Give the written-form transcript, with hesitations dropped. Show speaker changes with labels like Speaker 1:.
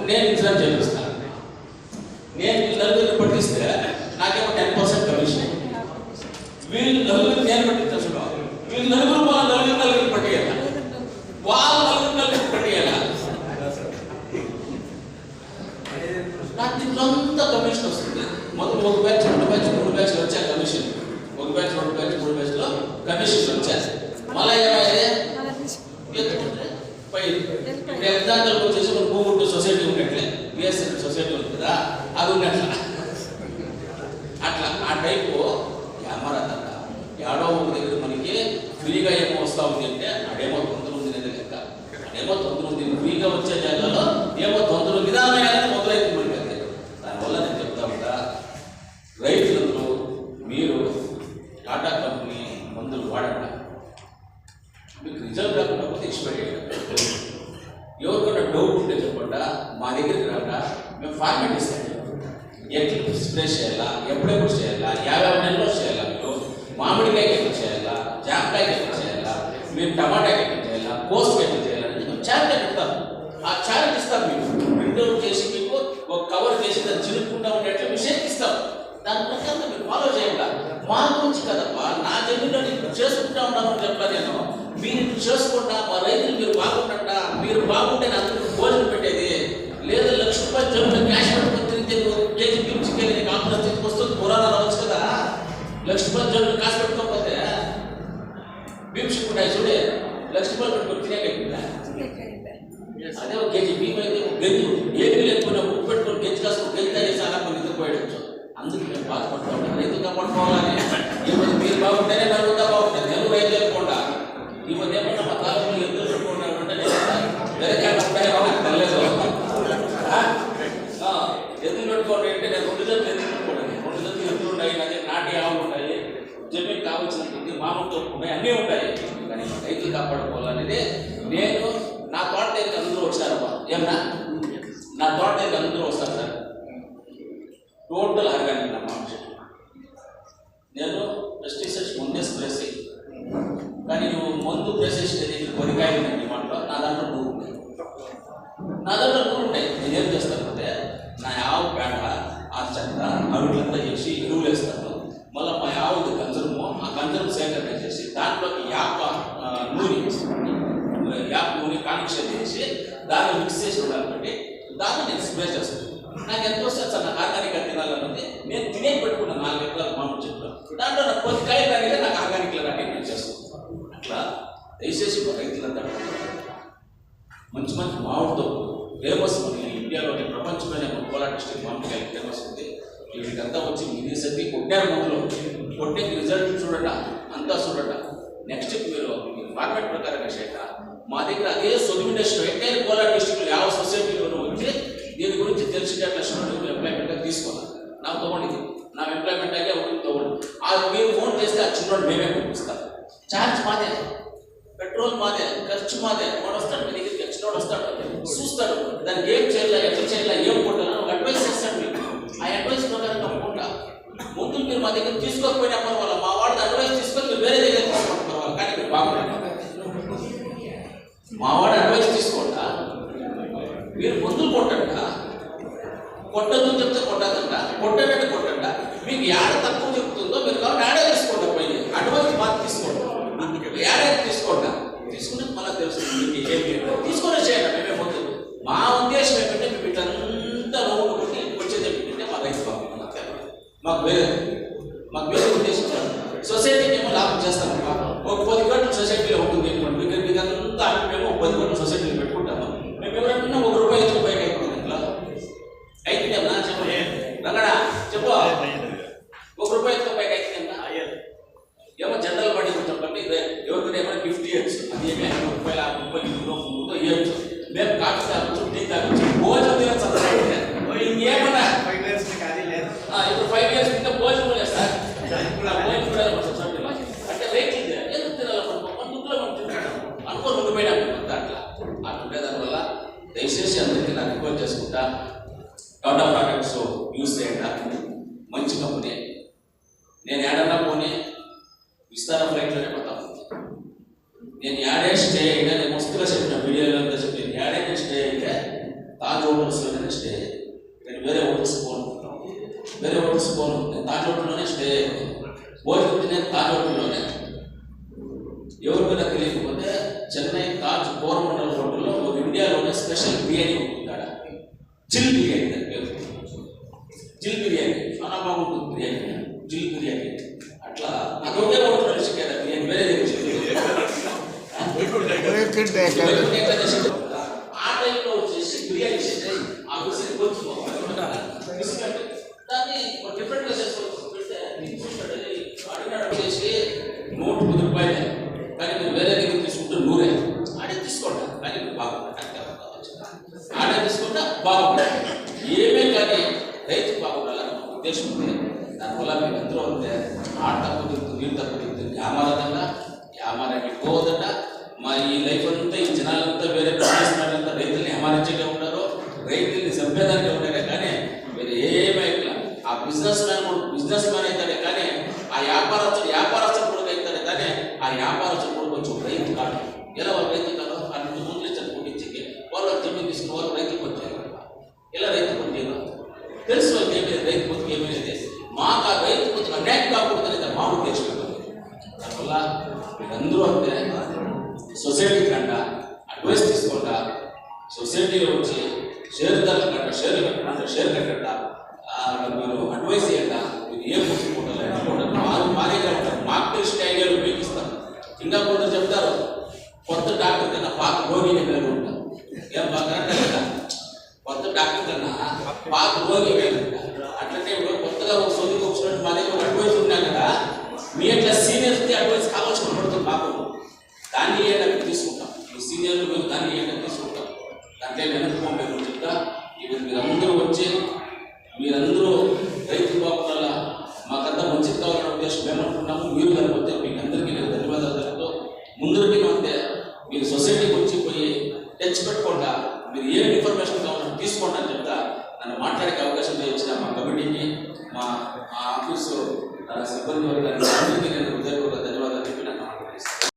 Speaker 1: నేను ఇన్సూరెన్స్ చేపిస్తాను. నేను నలుగురిని పట్టిస్తే నాకేమో 10% కమిషన్. వీళ్ళు నలుగురిని నేను పట్టిస్తాను చూడ, వీళ్ళు నలుగురు నలుగురు పట్టియాలి, వాళ్ళు నలుగురు పట్టియాలి. నాకు దీంట్లో అంతా కమిషన్ వస్తుంది. మొదలు ఒక బ్యాచ్, 2 బ్యాచ్, 3 బ్యాచ్లు వచ్చాయి కమిషన్. 1 బ్యాచ్, 2 బ్యాచ్, 3 బ్యాచ్లో కమిషన్ వచ్చాయి. మళ్ళీ ఏమైతే పై ఎగ్జాంపుల్ వచ్చేసి మన భూముట్టు సొసైటీ ఉన్నట్లే, బిఎస్ఎన్ సొసైటీ ఉంది కదా, అది ఉన్నట్ల అట్లా ఆ టైపు అమరత ఏడో ఒక దగ్గర మనకి ఫ్రీగా ఏమో వస్తూ ఉంది అంటే అడేమో తొందర ఉంది అనేది లెక్క. అడేమో తొందర ఉంది, ఫ్రీగా వచ్చే జాగాలో ఏమో తొందర నిదానమే మొదలైతుంది మనకి. అది దానివల్ల నేను చెప్తా ఉంటా, రైతులందరూ మీరు టాటా కంపెనీ మందులు వాడండి. మీకు రిజల్ట్ రాకుండా ఎక్స్పెక్ట్ చేయండి. ఎవరికన్నా డౌట్ ఉంటే చెప్పకుండా మా దగ్గరికి రాక మేము ఫార్మేట్ ఇస్తాం. ఎట్లా స్ప్రే చేయాలా, ఎప్పుడెప్పుడు చేయాలా, 50 నెలల్లో చేయాలా, మీరు మామిడికాయకి ఎట్లా చేయాలా, జామకాయకి ఎట్లా చేయాలా, మీరు టమాటాకి ఎట్లా చేయాలా, కోసుకి ఎట్లా చేయాలని మేము ఛాలెంజ్ పెడతాం. ఆ ఛాలెంజ్ ఇస్తాం. మీకు ప్రింట్అవుట్ చేసి మీకు ఒక కవర్ చేసి దాన్ని చిరుక్కుంటా ఉండేట్లు విషయం ఇస్తాం. దాని ప్రకారం మీరు ఫాలో చేయాలి. మా గురించి కదమ్మా, నా జమీన్లో నేను చేసుకుంటా ఉన్నామని చెప్పా. నేను మీరు చేసుకుంటా, మా రైతులు మీరు బాగుంటా, మీరు బాగుంటే నాకు భోజనం పెట్టేది లేదా ₹1,00,000 జమీన్ క్యాష్ పెట్టుకొని తిరిగితే కేజీ పిలుచుకెళ్ళి నీకు ఆంబులెన్స్ ఎందుకు వస్తుంది? పురాణాలు రావచ్చు కదా. ₹1,00,000 జమీన్ కాసు పెట్టుకోకపోతే భీమ్షుకుంటాయి చూడే, ₹1,00,000 పెట్టుకొని తినేకెళ్ళిందా? అదే ఒక కేజీ భీమ్ అయితే ఒక గంజు ఏమీ లేకపోయినా ఉప్పు పెట్టుకొని గంజి కాసుకొని గంజి తాగేసి చాలా మంది నిద్రపోయచ్చు. అందుకు మేము బాధపడుతూ ఉంటాం. రైతులు కాపాడుకోవాలని ఇప్పుడు మీరు బాగుంటేనే నలుగుతా బాగుంటుంది. నేను రైతు లేకుండా ఈ మధ్య ఏమన్నా మా తాలూకు ఎదురు పెట్టుకుంటానంటే తెలియదు. ఎదురు పెట్టుకోండి అంటే నేను 2 జతలు ఎదురు పెట్టుకోండి. 2 జతలు ఎదురు ఉన్నాయి, అదే నాటి ఆవులు ఉంటాయి, జమీన్ కావాల్సిన కొద్ది మామూలు తోపు ఉన్నాయి, అన్నీ ఉంటాయి. కానీ రైతులు కాపాడుకోవాలనేది నేను నా తోట దగ్గరికి అందరూ వచ్చారమ్మా. ఏమన్నా నా తోట దగ్గరికి అందరూ వస్తారు సార్. టోటల్ ఆర్గానిక్ అమ్మా చెట్టు. నేను పెస్టిసైడ్స్ ముందే స్ప్రే చేయి, కానీ నువ్వు మందు స్ప్రే చేసేది కొరికాయలు ఉన్నాయి డిమాండ్లో. నా దాంట్లో 100 ఉన్నాయి. నా దాంట్లో 100 ఉంటాయి. నేనేం చేస్తాను అంటే నా ఆవు పేడ, ఆ చెత్త అవిట్లంతా చేసి ఎరువులు వేస్తాను. మళ్ళీ మా ఆవుది గంజరము, ఆ గంజరం సేకరణ చేసి దాంట్లోకి యాప్ నూనె కాన్క్షన్ చేసి దాన్ని మిక్స్ చేసి ఉండాలంటే దాన్ని నేను స్ప్రే చేస్తాను. నాకు ఎంత వస్తుంది సార్ నాకు ఆర్గానిక్గా తినాలన్నది. నేను తినే పెట్టుకున్నాను 4 ఎకరాలు మామిడి చెట్లు. దాంట్లో నాకు కొద్ది కాయ రానిగా నాకు ఆర్గానిక్లో రాని నేను చేస్తాను. అట్లా దయచేసి రైతులంతా మంచి మంచి మామిడితో ఫేమస్ ఉంది ఇండియాలోని, ప్రపంచమైన కోలార్ డిస్ట్రిక్ట్ మామిడికాయలు ఫేమస్ ఉంది. వీటికంతా వచ్చి మీ సర్వీ కొట్టారు. ముందులో కొట్టే రిజల్ట్ చూడట, అంతా చూడట. నెక్స్ట్ మీరు ఫార్మేట్ ప్రకారంగా చేయట. మా దగ్గర అదే సొల్యూషన్ ఎక్కడైనా కోలార్ డిస్ట్రిక్ట్లో 50 సొసైటీలో వచ్చి దీని గురించి తెలిసేటట్ల స్టూడెంట్ ఎంప్లాయ్మెంట్గా తీసుకోవాలి. నాకు తోండి, నా ఎంప్లాయ్మెంట్ అయితే ఒకటి తోండి. మీరు ఫోన్ చేస్తే ఆ చిన్నోడు మేమే పంపిస్తాం. ఛార్జ్ మాదే, పెట్రోల్ మాదే, ఖర్చు మాదే. వాడు వస్తాడు మీ దగ్గరికి, చిన్నోడు వస్తాడు, చూస్తాడు దానికి ఏం చేయాలా, ఎట్లా చేయాలా, ఏం కొట్టాలని ఒక అడ్వైస్ చేస్తాడు మీకు. ఆ అడ్వైస్ ప్రకారం తప్పకుండా ముందు మీరు మా దగ్గర తీసుకోకపోయినా పర్వాలా, మా వాడిని అడ్వైస్ తీసుకొని మీరు వేరే దగ్గర తీసుకోవడం పర్వాలి. కానీ మీరు బాగుంటుంది. మా వాడు అడ్వైస్ తీసుకుంటా, మీరు ముందు కొట్టంట, కొట్టద్దు చెప్తే కొట్టదంట, కొట్టడంటే కొట్టంట. మీకు ఏడ తక్కువ చెప్తుందో మీరు కాబట్టి ఆడే తీసుకోండి. పోయి అడ్వైస్ బాగా తీసుకోండి, ఏడే తీసుకోండి. తీసుకుని మళ్ళీ తెలుస్తుంది మీకు ఏం లేదు, తీసుకునే చేయండి. మేమే ముందు మా ఉద్దేశం ఏంటంటే మేము ఇట్లంతా రౌండ్ కొట్టి వచ్చేది ఏంటంటే మా రైతు బాబు మాకు వేరే ఉద్దేశం. సొసైటీకి ఏమో లాభం చేస్తాము. ఒక 10 కోట్లు సొసైటీలో ఉంటుంది అనుకోండి. మీకు అంతా మేము 10 కోట్లు సొసైటీలో పెట్టుకుంటాము. మేము ఎవరన్నా ₹1 అయితే బయట అయిపోతుంది. ఇంట్లో అయితే నా చెప్పు రంగడా చెప్పు, ₹1 అయితే బయట అయితుందా? ఏమో జనరల్ పడి చెప్పండి. ఎవరికైనా ఏమైనా గిఫ్ట్ ఇవ్వచ్చు. అది ఏమి ₹30 ఇవ్వచ్చు. మేము కాఫీ తాగొచ్చు, టీ తాగొచ్చు, భోజనం తినచ్చు. ఇంకేమన్నా ఇప్పుడు 5 years కింద భోజనం లేదు సార్. భోజనం కూడా అంటే రేట్ ఇది ఎందుకు తినాలనుకుంటున్నాం, దుడ్లో మనం తింటాం అనుకో ఉండిపోయినా అట్లా అట్లుంటే. దానివల్ల దయచేసి అందరికీ నాకు రిక్వెస్ట్ చేసుకుంటా, టాటా ప్రోడక్ట్స్ యూజ్ చేయండి. మంచి కంపెనీ. నేను ఏడన్నా పోనీ విస్తార ఫ్లైట్లోనే పోతాను. నేను యాడే స్టే అయితే నేను మస్తుగా చెప్పిన వీడియోలో అంతా చెప్పాను. యాడే స్టే అయితే తాజ్ హోటల్స్లోనే స్టే. నేను వేరే హోటల్స్ పోను, నేను తాజ్ హోటల్లోనే స్టే. భోజనం తినేది తాజ్ హోటల్లోనే. ఎవరికైనా తెలియకపోతే చెన్నై తాజ్ కోరమండల్ హోటల్లో ఒక ఇండియాలోనే స్పెషల్ బిర్యానీ ఉంటాడు, జిల్ బిర్యానీ. దాని పేరు జిల్ బిర్యానీ. చాలా బాగుంటుంది బిర్యానీ, జిల్ బిర్యానీ. అట్లా అదొకే హోటల్ చికెన్ బిర్యానీ వేరే ఆ టైంలో వచ్చేసి బిర్యానీ చేస్తే ఆ విసిరి దాన్ని డిఫరెంట్గా చేసుకోవచ్చు. అడిగినాడు చేసి 110 రూపాయలే, కానీ మీరు వేరే దగ్గర తీసుకుంటే 100 ఆడే తీసుకోండి, కానీ బాగుంటుంది. ఆడే తీసుకుంటా బాగుంటుంది. ఏమే కానీ రైతు బాగుండాలని ఉద్దేశం ఉంది. దానివల్ల మీరు అందరూ ఉంటే ఆడ తక్కువ దిగుతుంది, నీళ్ళు తక్కువ దిగుతుంది. వ్యామారానికి పోవద్దట. మా ఈ లైఫ్ అంతా ఈ జనాలంతా వేరే బిజినెస్ మ్యాన్ రైతుల్ని హెమారించగా ఉంటారు, రైతుల్ని చంపేదానికి ఉంటారే. కానీ మీరు ఏమైనా ఆ బిజినెస్ మ్యాన్ అవుతాడే, కానీ ఆ వ్యాపారస్తుడు కొడుకు అవుతాడే. కానీ ఆ వ్యాపారస్తుడు కొడుకు కొంచెం రైతు కాదు. ఎలా వాళ్ళు రైతు కాదు, ఆ ముందు చదువుకుంటే వాళ్ళు జమీన్ తీసుకుని వాళ్ళు రైతులు వచ్చారు. ఎలా రైతు పొందేరు తెలుసు వాళ్ళకి ఏమైనా రైతు పొందుకు ఏమైనా. మాకు ఆ రైతు పొందుకు అన్యాయం కాకూడదని మా ఉద్దేశం. దానివల్ల మీరందరూ అంటే సొసైటీ కంట అడ్వైస్ తీసుకుంటా, సొసైటీలో వచ్చి షేర్దారులు కంట షేర్లు కట్టడం షేర్ కట్టంట, మీరు అడ్వైస్ చేయండి. మీరు ఏ పుట్టుకుంటారు మారేగా ఉంటారు. మాకు తెలిసిన ఐడియాలు ఉపయోగిస్తాం. ఇంకా కొందరు చెప్తారు కొత్త డాక్టర్ కన్నా పాత రోగిని వేరు ఉంటారు. ఏం బాగా కదా, కొత్త డాక్టర్ కన్నా పాత రోగి వేరు ఉంటారు. అట్లనే ఇప్పుడు కొత్తగా ఒక సోదికి వచ్చినట్టు మా దగ్గర అడ్వైస్ ఉన్నా కదా, మీ అట్లా సీనియర్స్కి అడ్వైస్ కావాల్సిన పడుతుంది. మాకు దాన్ని ఏమైనా తీసుకుంటాం, మీ సీనియర్లు మేము దాన్ని ఏమైనా తీసుకుంటాం. దాంట్లో వెనక్కి చెప్తా. ఇప్పుడు మీరందరూ వచ్చి మీరందరూ రైతు బాగుండాల, మాకంతా మంచిది కావాలనే ఉద్దేశం మేమనుకున్నాము. మీరు కనుకొస్తే మీకు అందరికీ నేను ధన్యవాదాలు తెలుపుతూ ముందరికి వస్తే మీరు సొసైటీకి వచ్చి పోయి టచ్ పెట్టకుండా మీరు ఏం ఇన్ఫర్మేషన్ కావాలని తీసుకోండి అని చెప్తా. నన్ను మాట్లాడే అవకాశం ఇచ్చిన మా కమిటీకి, మా ఆఫీసు సిబ్బంది వర్గానికి నేను